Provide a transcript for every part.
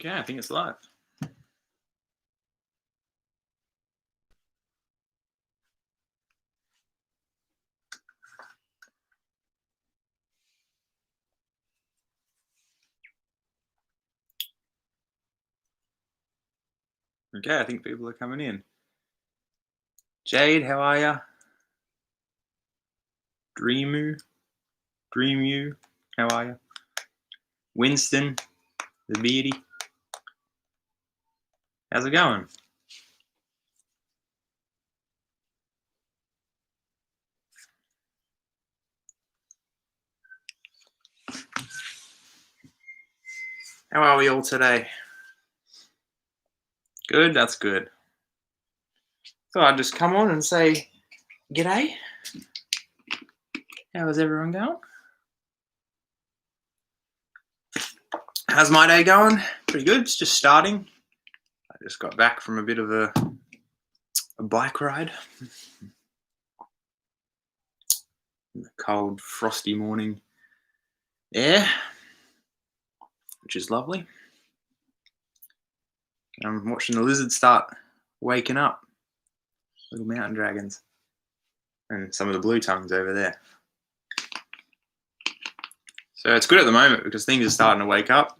Okay, I think it's live. Okay, I think people are coming in. Jade, how are ya? Dreamu, how are ya? Winston, the beardy, how's it going? How are we all today? Good, that's good. So I'd just come on and say, g'day. How is everyone going? How's my day going? Pretty good, it's just starting. I just got back from a bit of a bike ride. Cold, frosty morning air, which is lovely. I'm watching the lizards start waking up. Little mountain dragons. And some of the blue tongues over there. So it's good at the moment because things are starting to wake up.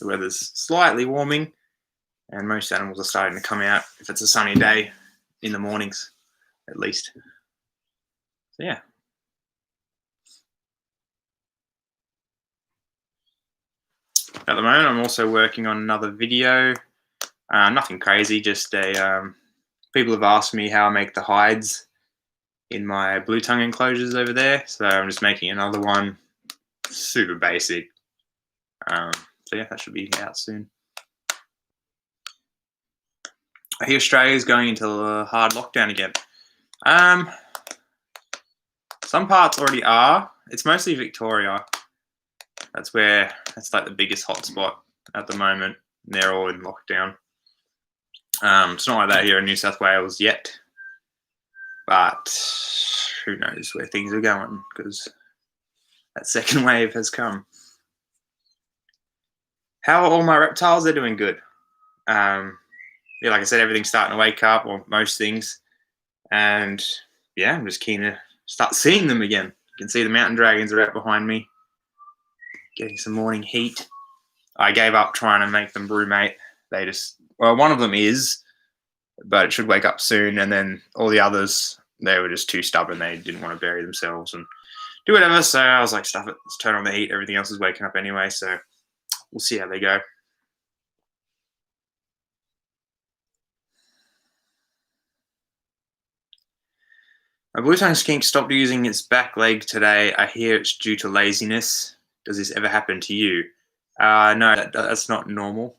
The weather's slightly warming and most animals are starting to come out if it's a sunny day in the mornings, at least. So yeah. At the moment, I'm also working on another video. Nothing crazy, just a. People have asked me how I make the hides in my blue tongue enclosures over there, so I'm just making another one. Super basic. So yeah, that should be out soon. I hear Australia's going into a hard lockdown again. Some parts already are. It's mostly Victoria. That's like the biggest hotspot at the moment. They're all in lockdown. It's not like that here in New South Wales yet, but who knows where things are going because that second wave has come. How are all my reptiles? They're doing good. Yeah, like I said, everything's starting to wake up, or most things, and yeah, I'm just keen to start seeing them again. You can see the mountain dragons are right behind me, getting some morning heat. I gave up trying to make them brumate. One of them is, but it should wake up soon, and then all the others, they were just too stubborn. They didn't want to bury themselves and do whatever, so I was like, stuff it, let's turn on the heat. Everything else is waking up anyway, so we'll see how they go. My blue tongue skink stopped using its back leg today. I hear it's due to laziness. Does this ever happen to you? No, that's not normal.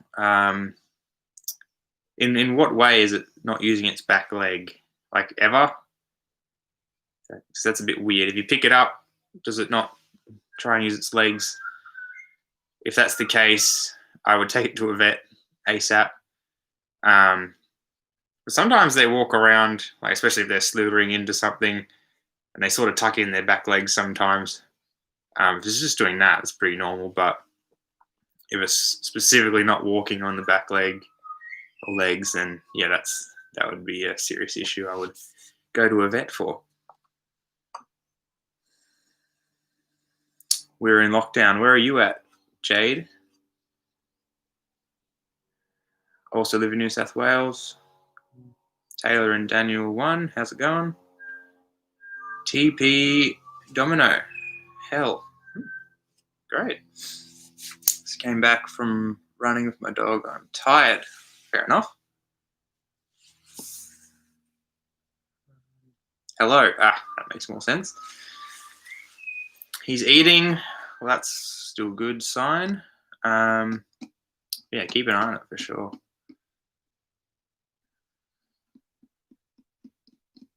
In what way is it not using its back leg? Like ever? So that's a bit weird. If you pick it up, does it not try and use its legs? If that's the case, I would take it to a vet ASAP. But sometimes they walk around, like especially if they're slithering into something, and they sort of tuck in their back legs sometimes. If it's just doing that, it's pretty normal. But if it's specifically not walking on the back leg or legs, then yeah, that would be a serious issue. I would go to a vet for. We're in lockdown. Where are you at, Jade? Also live in New South Wales. Taylor and Daniel 1, how's it going? TP Domino, hell, great. Just came back from running with my dog. I'm tired. Fair enough. Hello. That makes more sense. He's eating. Well, that's still a good sign. Yeah, keep an eye on it for sure.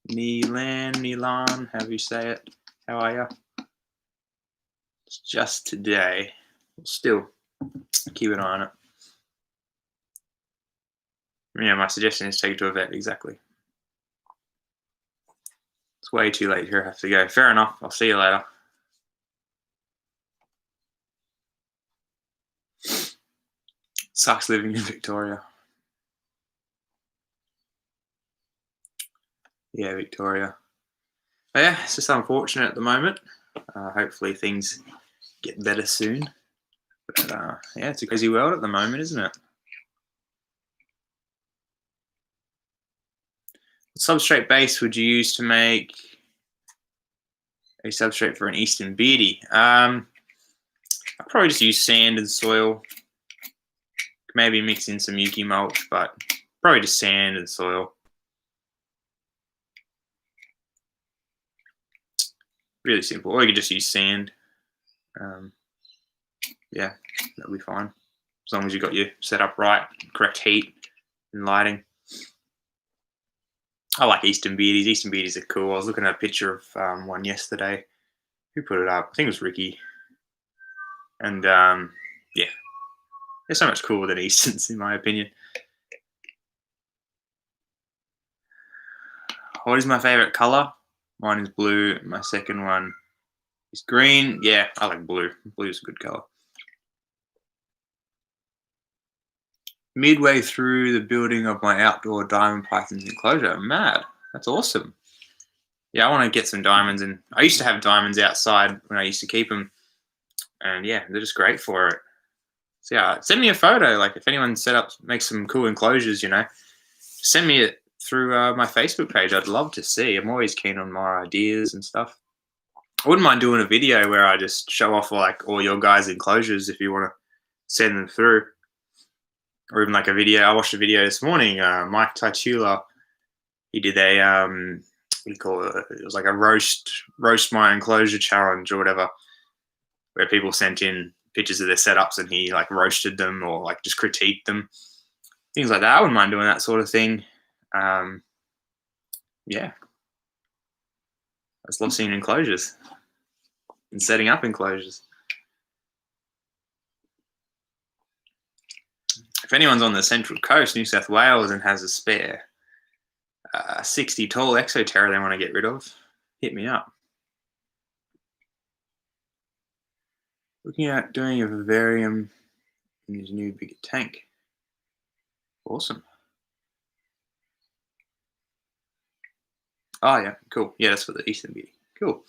Nilan, however you say it. How are you? It's just today. Still, keep an eye on it. Yeah, my suggestion is take it to a vet, exactly. It's way too late here, I have to go. Fair enough, I'll see you later. Sucks living in Victoria. Yeah, Victoria. But yeah, it's just unfortunate at the moment. Hopefully things get better soon. But yeah, it's a crazy world at the moment, isn't it? What substrate base would you use to make a substrate for an Eastern Beardy? I'd probably just use sand and soil. Maybe mix in some Yuki mulch, but probably just sand and soil. Really simple. Or you could just use sand. Yeah, that'll be fine. As long as you got your setup right, correct heat and lighting. I like Eastern Beardies. Eastern Beardies are cool. I was looking at a picture of one yesterday. Who put it up? I think it was Ricky. And yeah, they're so much cooler than Easterns, in my opinion. What is my favorite color? Mine is blue. My second one is green. Yeah, I like blue. Blue is a good color. Midway through the building of my outdoor diamond pythons enclosure. Mad. That's awesome. Yeah, I want to get some diamonds, and I used to have diamonds outside when I used to keep them, and yeah, they're just great for it. So yeah, send me a photo. Like if anyone makes some cool enclosures, send me it through my Facebook page. I'd love to see. I'm always keen on more ideas and stuff. I wouldn't mind doing a video where I just show off like all your guys' enclosures if you want to send them through, or even like a video. I watched a video this morning. Mike Titula, he did a what do you call it? It was like a roast my enclosure challenge or whatever, where people sent in pictures of their setups and he like roasted them or like just critiqued them, things like that. I wouldn't mind doing that sort of thing. Yeah, I just love seeing enclosures and setting up enclosures. If anyone's on the Central Coast, New South Wales, and has a spare 60 tall Exoterra they want to get rid of, hit me up. Looking at doing a vivarium in his new bigger tank. Awesome. Oh yeah, cool. Yeah, that's for the Eastern Beardy. Cool.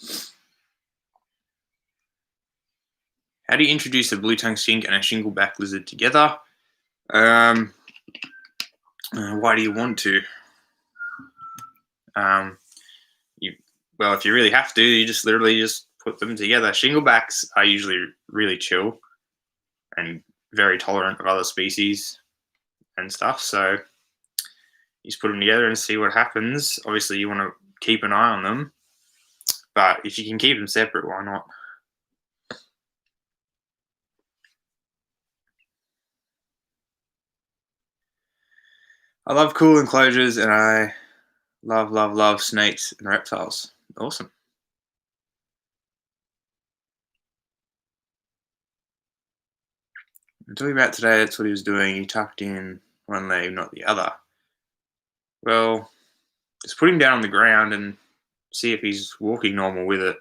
How do you introduce a blue tongue skink and a shingleback lizard together? Why do you want to? Well, if you really have to, you just literally just put them together. Shinglebacks are usually really chill and very tolerant of other species and stuff. So you just put them together and see what happens. Obviously, you want to keep an eye on them, but if you can keep them separate, why not? I love cool enclosures, and I love snakes and reptiles. Awesome. I'm talking about today, that's what he was doing. He tucked in one leg, not the other. Well, just put him down on the ground and see if he's walking normal with it.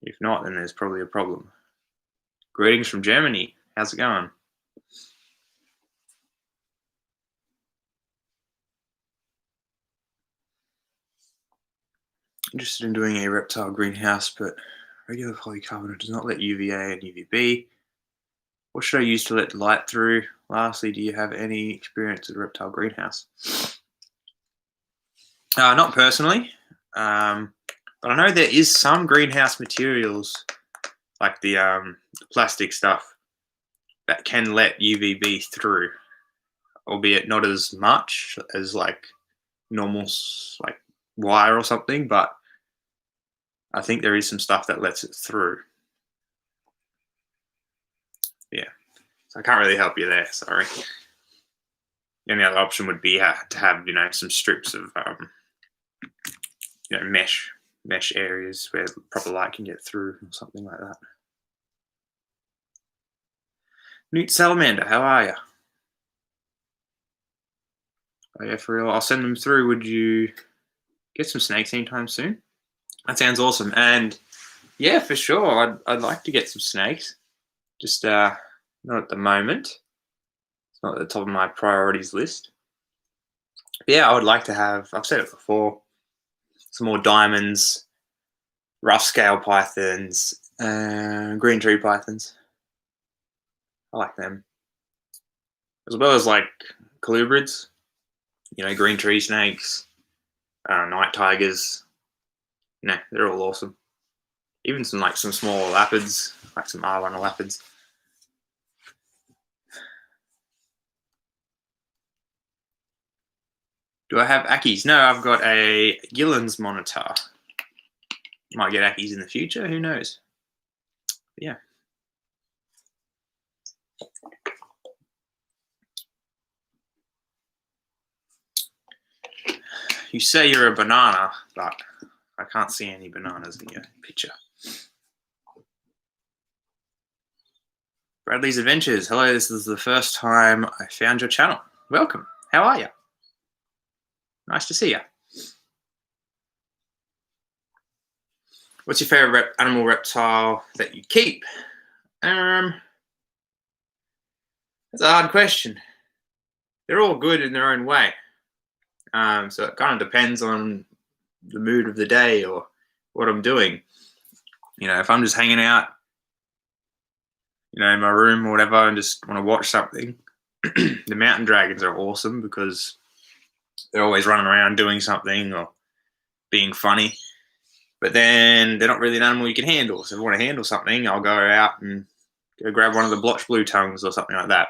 If not, then there's probably a problem. Greetings from Germany. How's it going? Interested in doing a reptile greenhouse, but regular polycarbonate does not let UVA and UVB. What should I use to let light through? Lastly, do you have any experience with a reptile greenhouse? Not personally, but I know there is some greenhouse materials, like the plastic stuff, that can let UVB through, albeit not as much as like normal like wire or something, but I think there is some stuff that lets it through. Yeah, so I can't really help you there, sorry. The only other option would be to have, some strips of mesh areas where proper light can get through or something like that. Newt Salamander, how are you? Oh yeah, for real. I'll send them through. Would you get some snakes anytime soon? That sounds awesome. And yeah, for sure. I'd like to get some snakes. Just Not at the moment. It's not at the top of my priorities list. But yeah, I would like to have, I've said it before, some more diamonds, rough scale pythons, green tree pythons. I like them. As well as like colubrids, green tree snakes, night tigers. No, they're all awesome. Even some small lapids, like some R1 lapids. Do I have Ackies? No, I've got a Gillen's monitor. Might get Ackies in the future, who knows? But yeah. You say you're a banana, but I can't see any bananas in your picture. Bradley's Adventures. Hello, this is the first time I found your channel. Welcome. How are you? Nice to see you. What's your favorite animal reptile that you keep? That's a hard question. They're all good in their own way. So it kind of depends on the mood of the day or what I'm doing. If I'm just hanging out, in my room or whatever, and just want to watch something, the mountain dragons are awesome because they're always running around doing something or being funny. But then they're not really an animal you can handle. So if I want to handle something, I'll go out and go grab one of the blotch blue tongues or something like that.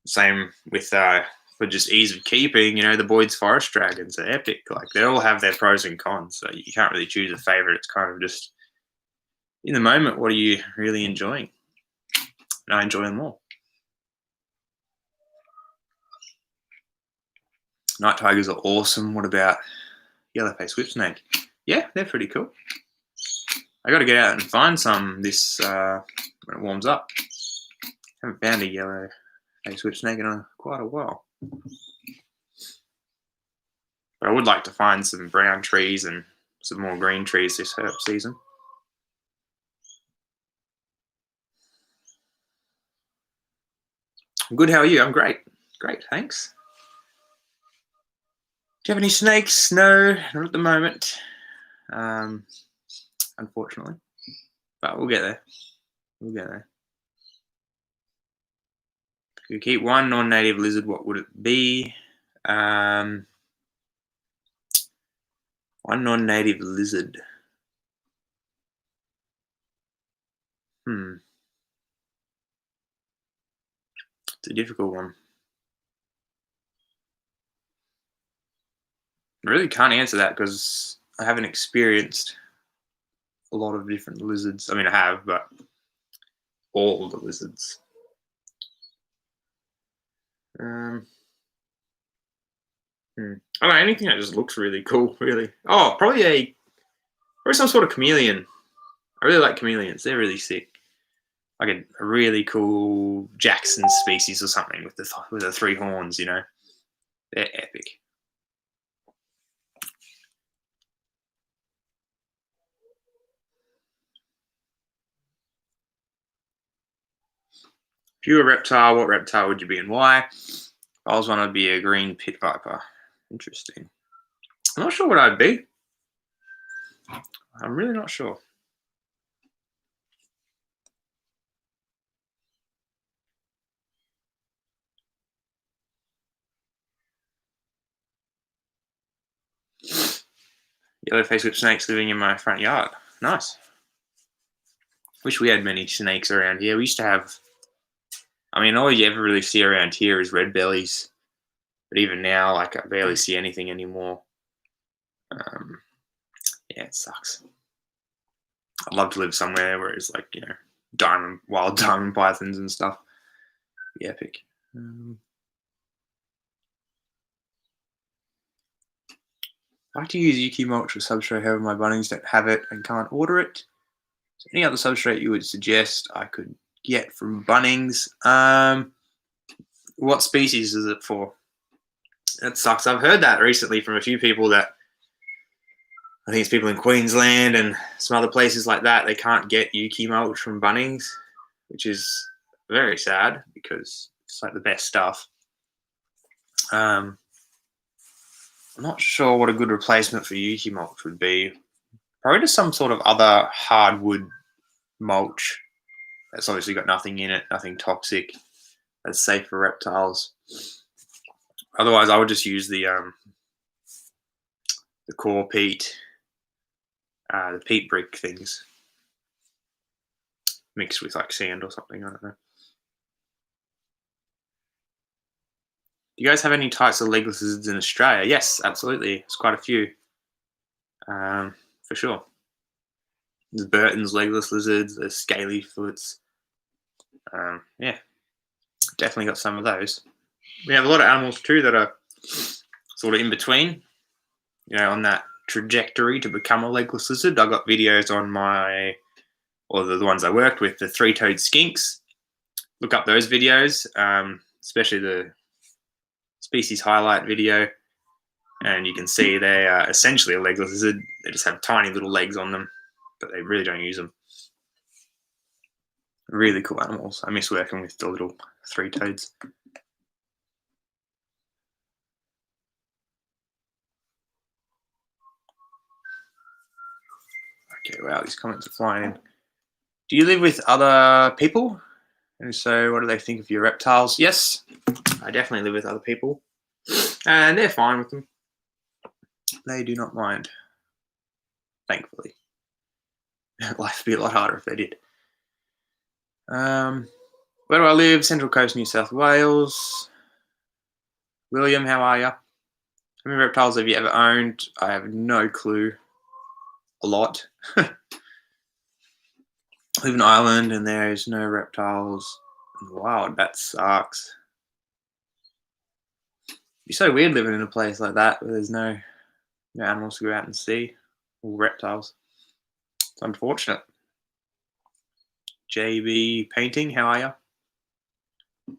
Same with for just ease of keeping, the Boyd's Forest Dragons are epic. Like they all have their pros and cons, so you can't really choose a favorite. It's kind of just in the moment, what are you really enjoying? And I enjoy them all. Night tigers are awesome. What about yellow-faced whipsnake? Yeah, they're pretty cool. I got to get out and find some this when it warms up. Haven't found a yellow-faced whipsnake in quite a while. But I would like to find some brown trees and some more green trees this herb season. I'm good, how are you? I'm great. Great, thanks. Do you have any snakes? No, not at the moment. Unfortunately. But we'll get there. We'll get there. If you keep one non-native lizard, what would it be? One non-native lizard. It's a difficult one. I really can't answer that because I haven't experienced a lot of different lizards. I mean, I have, but all the lizards. I don't know, anything that just looks really cool, really. Oh, probably some sort of chameleon. I really like chameleons. They're really sick. Like a really cool Jackson species or something with the 3 horns, They're epic. If you were a reptile, what reptile would you be and why? If I was one, I'd be a green pit viper. Interesting. I'm not sure what I'd be. I'm really not sure. Yellow-faced whipsnakes living in my front yard. Nice. Wish we had many snakes around here. We used to have, all you ever really see around here is red bellies. But even now, I barely see anything anymore. Yeah, it sucks. I'd love to live somewhere where it's like, wild diamond pythons and stuff. Be epic. I like to use UQ Mulch or substrate, however my Bunnings don't have it and can't order it. So any other substrate you would suggest I could get from Bunnings? What species is it for? That sucks. I've heard that recently from a few people that I think it's people in Queensland and some other places like that. They can't get UQ Mulch from Bunnings, which is Very sad because it's like the best stuff. I'm not sure what a good replacement for Yuki mulch would be. Probably just some sort of other hardwood mulch that's obviously got nothing in it, nothing toxic, that's safe for reptiles. Otherwise, I would just use the core peat, the peat brick things, mixed with like sand or something. I don't know. Do you guys have any types of legless lizards in Australia? Yes, absolutely. There's quite a few, for sure. There's Burton's legless lizards, there's scaly foots. Yeah, definitely got some of those. We have a lot of animals too that are sort of in between, on that trajectory to become a legless lizard. I got videos on the ones I worked with, the three-toed skinks. Look up those videos, especially the species highlight video, and you can see they are essentially a legless lizard. They just have tiny little legs on them, but they really don't use them. Really cool animals. I miss working with the little three-toads. Okay, wow, these comments are flying in. Do you live with other people? And so, what do they think of your reptiles? Yes, I definitely live with other people, and they're fine with them. They do not mind, thankfully. Life would be a lot harder if they did. Where do I live? Central Coast, New South Wales. William, how are you? How many reptiles have you ever owned? I have no clue. A lot. I live in Ireland and there is no reptiles in the wild. That sucks. It'd be so weird living in a place like that where there's no animals to go out and see, or reptiles. It's unfortunate. JB Painting, how are you?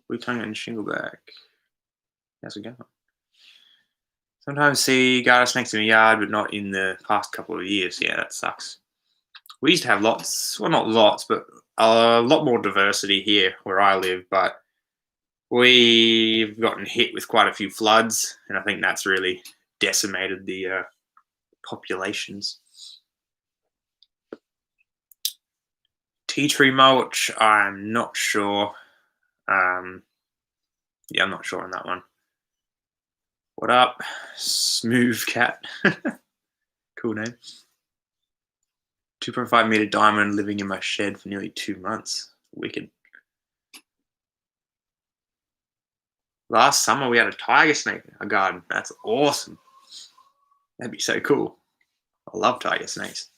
Blue tongue and shingleback. How's it going? Sometimes see garter snakes in the yard, but not in the past couple of years. Yeah, that sucks. We used to have lots, well, not lots, but a lot more diversity here where I live, but we've gotten hit with quite a few floods, and I think that's really decimated the populations. Tea tree mulch, I'm not sure. Yeah, I'm not sure on that one. What up? Smooth Cat. Cool name. 2.5 meter diamond living in my shed for nearly 2 months. Wicked. Last summer we had a tiger snake in our garden. That's awesome. That'd be so cool. I love tiger snakes.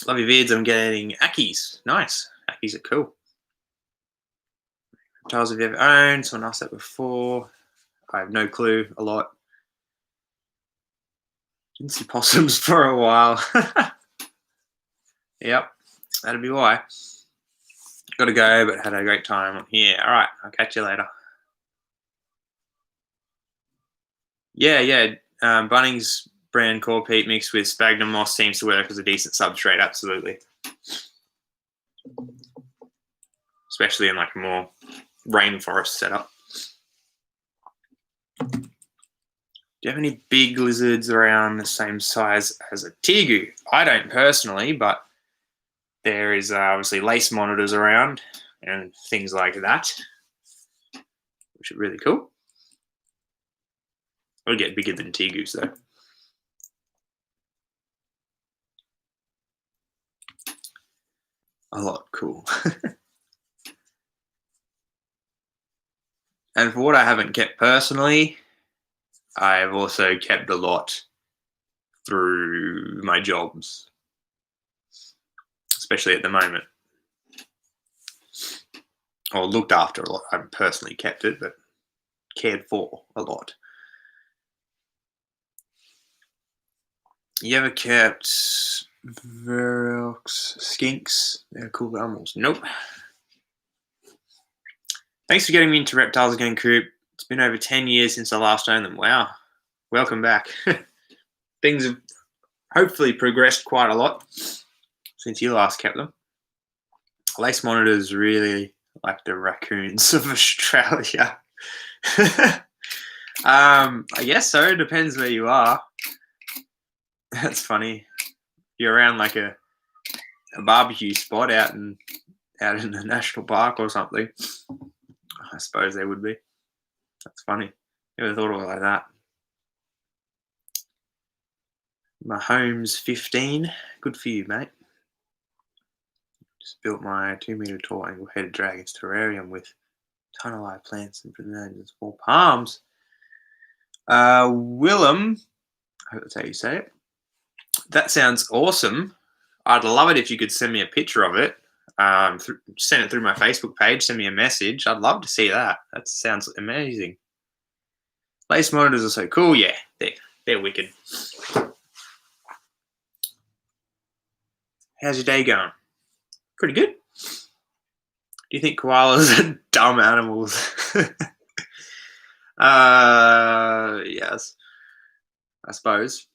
Love your vids. I'm getting Ackies. Nice. Ackies are cool. Reptiles have you ever owned? Someone asked that before. I have no clue. A lot. Didn't see possums for a while. Yep, that'd be why. Got to go, but had a great time here. All right, I'll catch you later. Yeah. Bunnings brand core peat mixed with sphagnum moss seems to work as a decent substrate. Absolutely, especially in like a more rainforest setup. Do you have any big lizards around the same size as a tegu? I don't personally, but there is obviously lace monitors around and things like that, which are really cool. It'll get bigger than tegus though. A lot cool. And for what I haven't kept personally, I've also kept a lot through my jobs, especially at the moment. Or looked after a lot. I haven't personally kept it, but cared for a lot. You ever kept Verox skinks? They're cool animals. Nope. Thanks for getting me into reptiles again, Coop. It's been over 10 years since I last owned them. Wow. Welcome back. Things have hopefully progressed quite a lot since you last kept them. Lace monitors really like the raccoons of Australia. I guess so. Depends where you are. That's funny. You're around like a barbecue spot out in the national park or something. I suppose they would be. That's funny. Never thought of it like that. Mahomes 15. Good for you, mate. Just built my 2-meter tall angle-headed dragons terrarium with a ton of live plants and and small palms. Willem, I hope that's how you say it. That sounds awesome. I'd love it if you could send me a picture of it. Send it through my Facebook page. Send me a message. I'd love to see that. That sounds amazing. Lace monitors are so cool. Yeah, they're wicked. How's your day going? Pretty good. Do you think koalas are dumb animals? Yes. I suppose.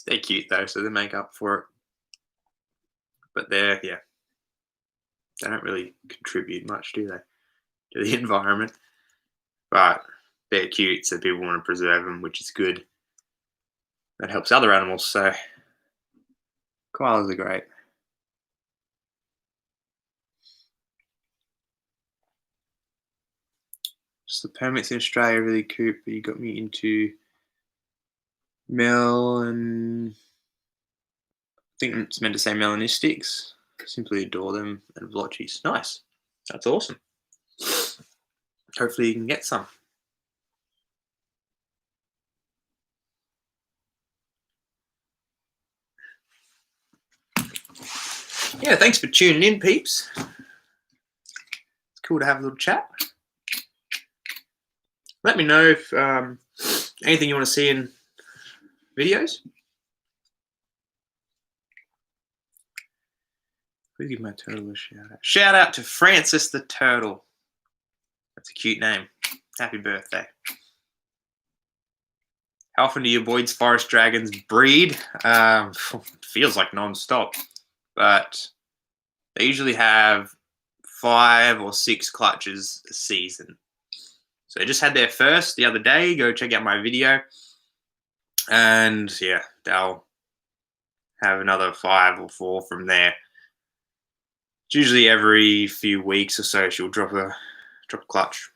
They're cute though, so they make up for it. But they don't really contribute much, do they, to the environment? But they're cute, so people want to preserve them, which is good. That helps other animals, so koalas are great. Just the permits in Australia really cool, but you got me into and I think it's meant to say melanistics. Simply adore them and blotchies. Nice. That's awesome. Hopefully you can get some. Yeah, thanks for tuning in, peeps. It's cool to have a little chat. Let me know if anything you want to see in videos. Please give my turtle a shout out. Shout out to Francis the Turtle. That's a cute name. Happy birthday. How often do your Boyd's Forest Dragons breed? Feels like non-stop, but they usually have 5 or 6 clutches a season. So they just had their first the other day. Go check out my video. And yeah, they'll have another 5 or 4 from there. It's usually every few weeks or so she'll drop a clutch.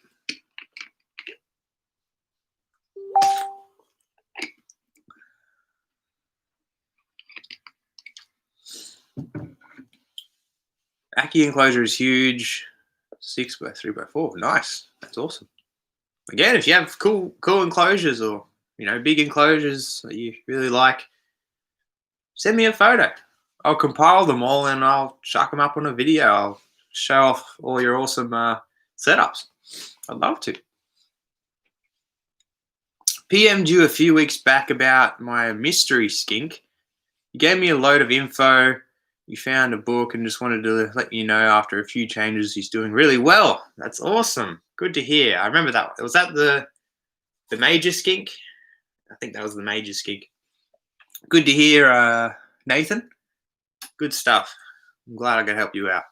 Aki enclosure is huge. 6 by 3 by 4. Nice. That's awesome. Again, if you have cool enclosures or big enclosures that you really like, send me a photo. I'll compile them all and I'll chuck them up on a video. I'll show off all your awesome setups. I'd love to. PM'd you a few weeks back about my mystery skink. You gave me a load of info. You found a book and just wanted to let you know after a few changes he's doing really well. That's awesome. Good to hear. I remember that. Was that the major skink? I think that was the major skink. Good to hear, Nathan. Good stuff. I'm glad I could help you out.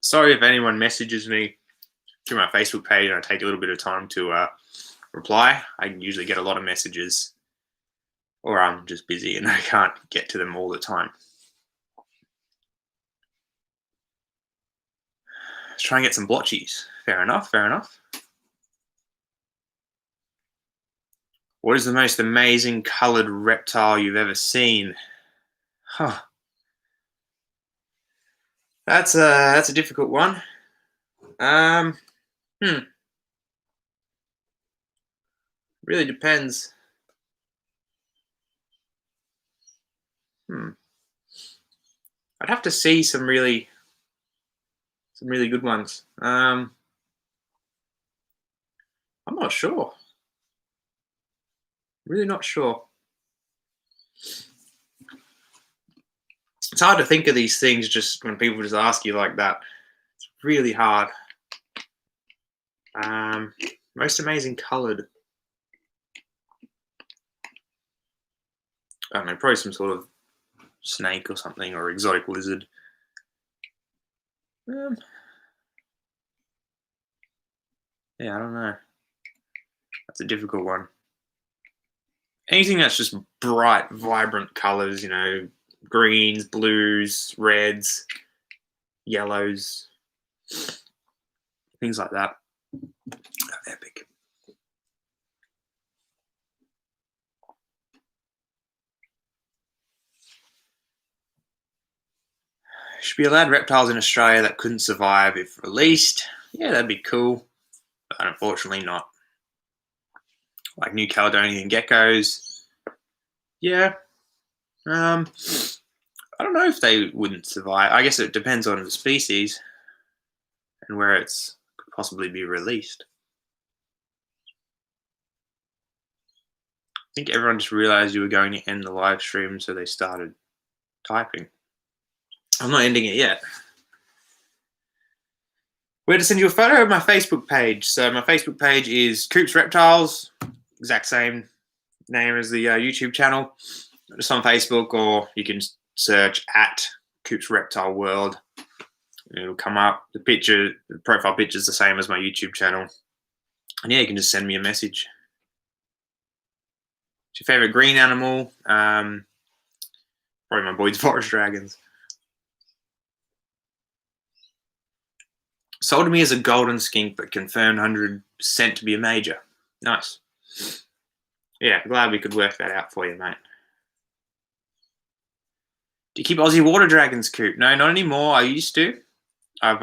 Sorry if anyone messages me through my Facebook page and I take a little bit of time to reply. I usually get a lot of messages, or I'm just busy and I can't get to them all the time. Let's try and get some blotchies. Fair enough, fair enough. What is the most amazing colored reptile you've ever seen? Huh. That's a difficult one. Really depends. I'd have to see some really good ones. I'm not sure. Really not sure. It's hard to think of these things just when people just ask you like that. It's really hard. Most amazing colored. I don't know, probably some sort of snake or something, or exotic lizard. Um, yeah, I don't know. That's a difficult one. Anything that's just bright, vibrant colors, greens, blues, reds, yellows, things like that. Epic. Should be allowed reptiles in Australia that couldn't survive if released. Yeah, that'd be cool, but unfortunately not. Like New Caledonian geckos. Yeah. I don't know if they wouldn't survive. I guess it depends on the species and where it's could possibly be released. I think everyone just realized you were going to end the live stream, so they started typing. I'm not ending it yet. Where to send you a photo of my Facebook page. So my Facebook page is Coops Reptiles, exact same name as the YouTube channel. Just on Facebook, or you can search at Coops Reptile World. It'll come up. The profile picture is the same as my YouTube channel. And yeah, you can just send me a message. What's your favorite green animal? Probably my boys, forest dragons. Sold to me as a golden skink, but confirmed 100% to be a major. Nice. Yeah, glad we could work that out for you, mate. Do you keep Aussie water dragons, Coop? No, not anymore. I used to. I've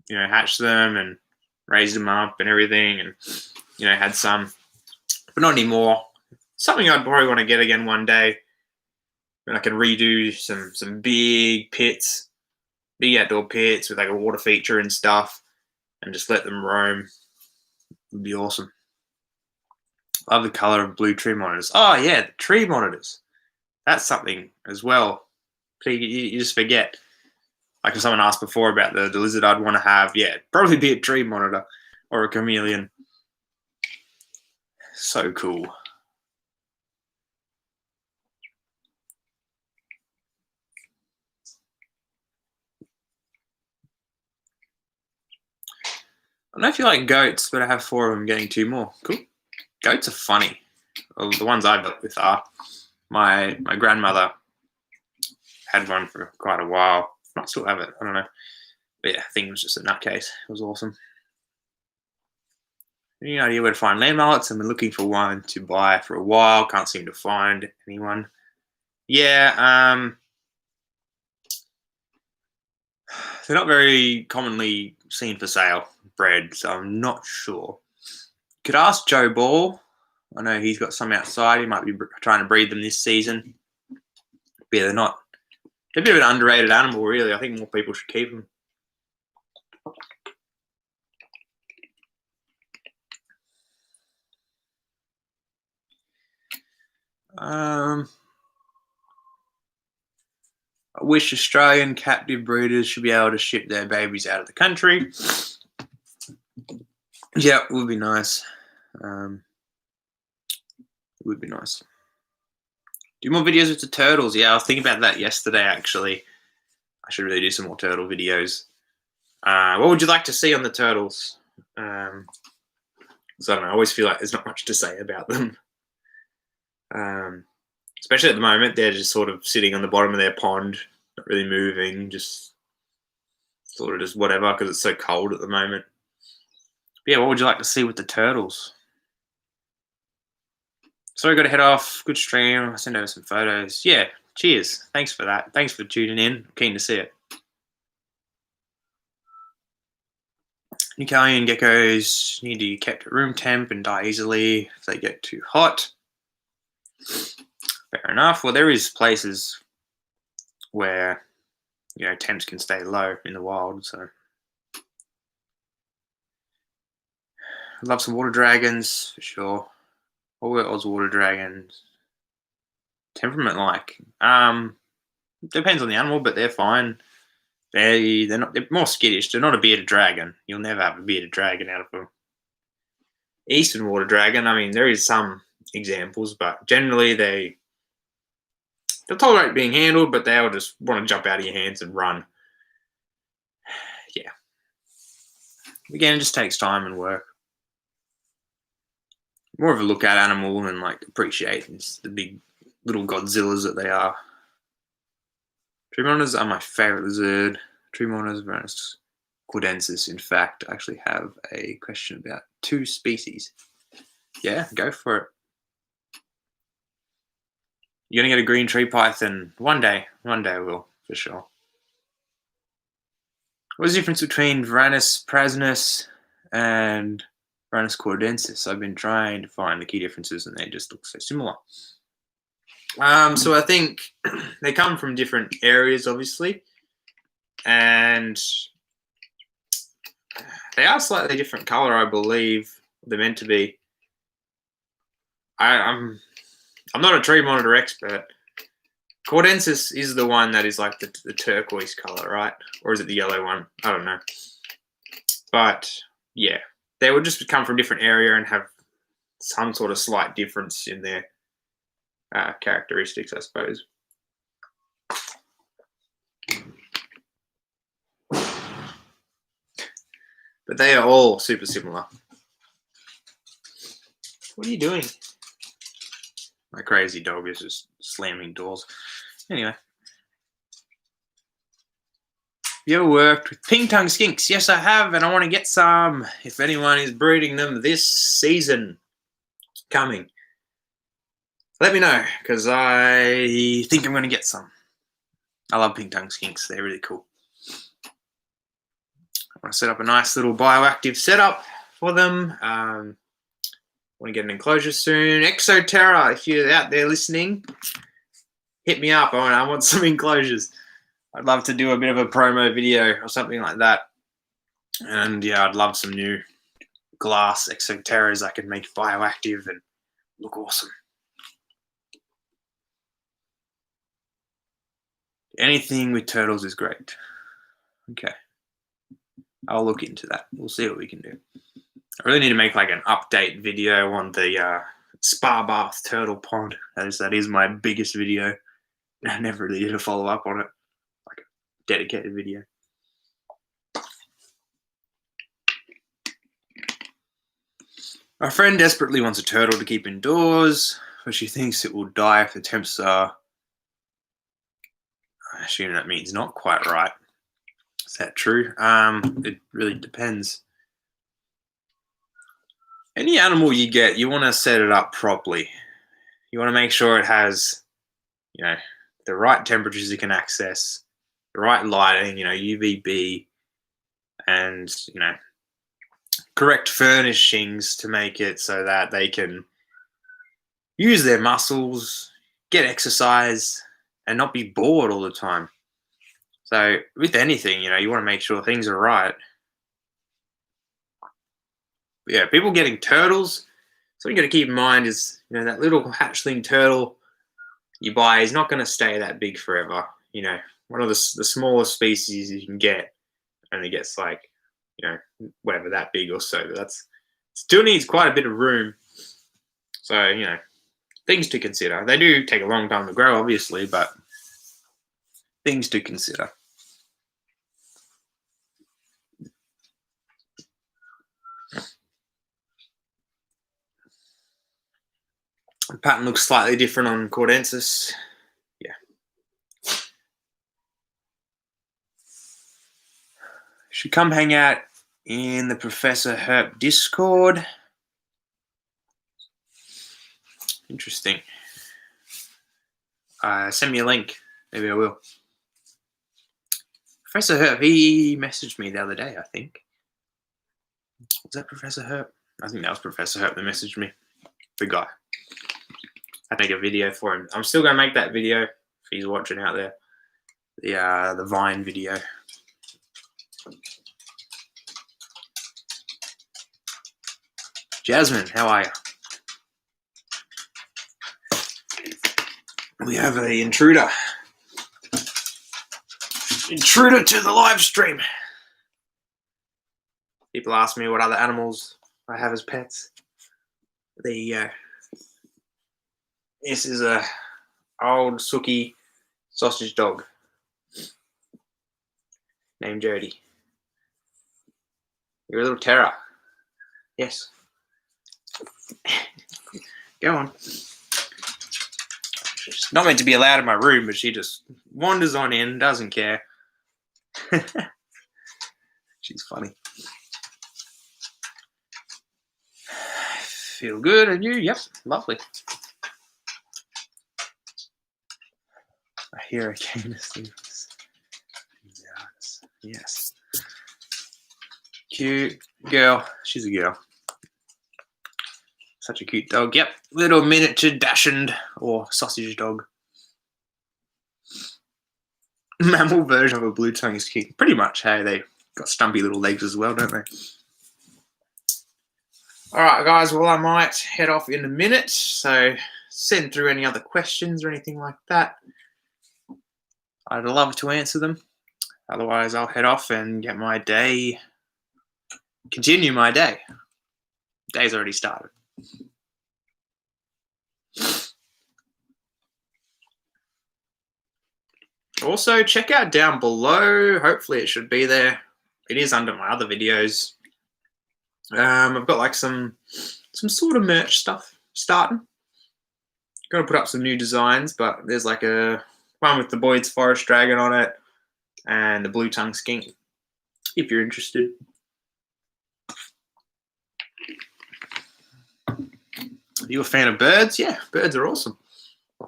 hatched them and raised them up and everything, and had some, but not anymore. Something I'd probably want to get again one day, when I can redo some big pits, big outdoor pits with like a water feature and stuff, and just let them roam. Would be awesome. Love the color of blue tree monitors. Oh yeah, the tree monitors. That's something as well. You just forget. Like if someone asked before about the lizard I'd want to have, yeah, probably be a tree monitor or a chameleon. So cool. I don't know if you like goats, but I have 4 of them, getting 2 more. Cool. Goats are funny. Well, the ones I've got with are. My grandmother had one for quite a while. Might still have it. I don't know. But yeah, I think it was just a nutcase. It was awesome. Any idea where to find land mullets? I've been looking for one to buy for a while. Can't seem to find anyone. Yeah, they're not very commonly seen for sale, bred, so I'm not sure. Could ask Joe Ball. I know he's got some outside. He might be trying to breed them this season. But yeah, they're not. They're a bit of an underrated animal, really. I think more people should keep them. I wish Australian captive breeders should be able to ship their babies out of the country. Yeah, it would be nice. It would be nice. Do more videos with the turtles. Yeah, I was thinking about that yesterday, actually. I should really do some more turtle videos. What would you like to see on the turtles? So I don't know. I always feel like there's not much to say about them. Especially at the moment, they're just sort of sitting on the bottom of their pond, not really moving, just sort of just whatever, because it's so cold at the moment. But yeah, what would you like to see with the turtles? So I got to head off. Good stream. I'll send over some photos. Yeah, cheers. Thanks for that. Thanks for tuning in. Keen to see it. New Caledonian geckos need to be kept at room temp and die easily if they get too hot. Fair enough. Well, there is places where temps can stay low in the wild, so love some water dragons for sure. What were Oz water dragons? Temperament like? Depends on the animal, but they're fine. They're more skittish. They're not a bearded dragon. You'll never have a bearded dragon out of them. Eastern water dragon, I mean, there is some examples, but generally they'll tolerate being handled, but they'll just want to jump out of your hands and run. Again, it just takes time and work. More of a look at animal and like appreciate the big little Godzillas that they are. Tree monitors are my favorite lizard. Tree monitors, Varanus caudensis. In fact, I actually have a question about 2 species. Yeah, go for it. You're gonna get a green tree python one day. One day I will, for sure. What's the difference between Varanus prasinus and Varanus caudensis? I've been trying to find the key differences, and they just look so similar. So I think they come from different areas, obviously, and they are slightly different color, I believe. They're meant to be. I'm not a tree monitor expert. Caudensis is the one that is like the turquoise color, right? Or is it the yellow one? I don't know. But yeah, they would just come from different area and have some sort of slight difference in their characteristics, I suppose. But they are all super similar. What are you doing? My crazy dog is just slamming doors. Anyway. Have you ever worked with pink tongue skinks? Yes, I have, and I want to get some. If anyone is breeding them this season coming, let me know, because I think I'm going to get some. I love pink tongue skinks. They're really cool. I want to set up a nice little bioactive setup for them. Want to get an enclosure soon. Exoterra, if you're out there listening, hit me up. I want some enclosures. I'd love to do a bit of a promo video or something like that. And yeah, I'd love some new glass Exoterras I can make bioactive and look awesome. Anything with turtles is great. Okay. I'll look into that. We'll see what we can do. I really need to make like an update video on the spa bath turtle pond. That is my biggest video. I never really did a follow up on it, like a dedicated video. My friend desperately wants a turtle to keep indoors, but she thinks it will die if the temps are, I assume that means not quite right. Is that true? It really depends. Any animal you get, you want to set it up properly. You want to make sure it has, the right temperatures you can access, the right lighting, UVB, and, correct furnishings to make it so that they can use their muscles, get exercise, and not be bored all the time. So with anything, you want to make sure things are right. But yeah, people getting turtles, something you got to keep in mind is, that little hatchling turtle you buy is not going to stay that big forever. One of the smallest species you can get only gets like, whatever, that big or so. But that's still needs quite a bit of room. So, things to consider. They do take a long time to grow, obviously, but things to consider. The pattern looks slightly different on caudensis. Yeah. Should come hang out in the Professor Herp Discord. Interesting. Send me a link. Maybe I will. Professor Herp, he messaged me the other day, I think. Was that Professor Herp? I think that was Professor Herp that messaged me. The guy. I'd make a video for him. I'm still going to make that video if he's watching out there. The Vine video. Jasmine, how are you? We have an intruder. Intruder to the live stream. People ask me what other animals I have as pets. There you go. This is a old sooky sausage dog named Jody. You're a little terror. Yes. Go on. She's not meant to be allowed in my room, but she just wanders on in, doesn't care. She's funny. Feel good, and you? Yep, lovely. I hear a Canis. Yes. Cute girl. She's a girl. Such a cute dog. Yep, little miniature Dachshund or sausage dog. Mammal version of a blue-tongue skink. Pretty much, hey, they got stumpy little legs as well, don't they? Alright guys, well I might head off in a minute, so send through any other questions or anything like that. I'd love to answer them. Otherwise I'll head off and get my day, continue my day. Day's already started. Also, check out down below. Hopefully it should be there. It is under my other videos. I've got like some sort of merch stuff starting. Gonna put up some new designs, but there's like a one with the Boyd's Forest Dragon on it and the Blue Tongue Skink, if you're interested. Are you a fan of birds? Yeah, birds are awesome. I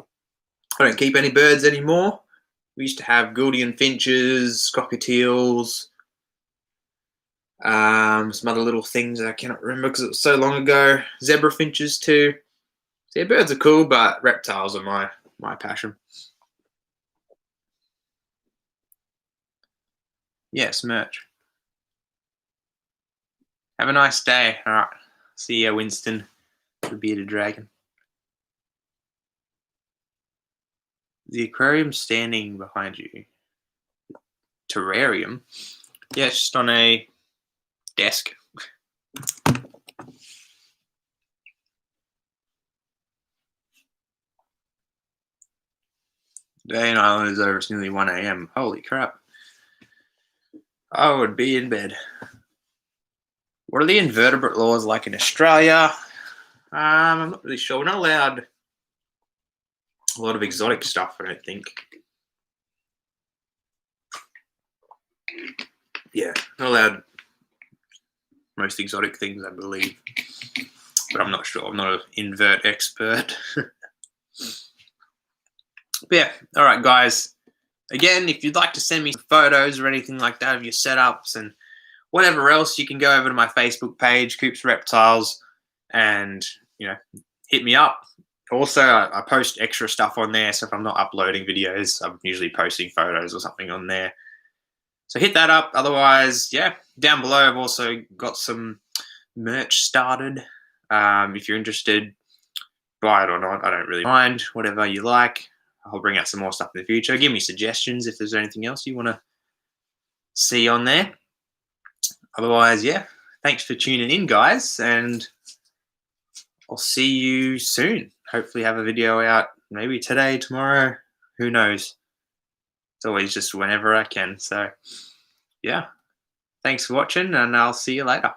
don't keep any birds anymore. We used to have Gouldian finches, cockatiels, some other little things that I cannot remember because it was so long ago. Zebra finches too. So yeah, birds are cool, but reptiles are my passion. Yes, merch. Have a nice day. All right. See ya, Winston, the bearded dragon. The aquarium standing behind you. Terrarium? Yeah, it's just on a desk. Day in Ireland is over. It's nearly 1 a.m. Holy crap. I would be in bed. What are the invertebrate laws like in Australia? I'm not really sure. We're not allowed a lot of exotic stuff, I don't think. Yeah, not allowed most exotic things, I believe. But I'm not sure. I'm not an invert expert. But yeah, all right, guys. Again, if you'd like to send me some photos or anything like that of your setups and whatever else, you can go over to my Facebook page, Coops Reptiles, and hit me up. Also, I post extra stuff on there, so if I'm not uploading videos, I'm usually posting photos or something on there. So hit that up. Otherwise, yeah, down below I've also got some merch started. If you're interested, buy it or not, I don't really mind. Whatever you like. I'll bring out some more stuff in the future. Give me suggestions if there's anything else you want to see on there. Otherwise, yeah, thanks for tuning in, guys, and I'll see you soon. Hopefully have a video out maybe today, tomorrow, who knows. It's always just whenever I can. So, yeah, thanks for watching, and I'll see you later.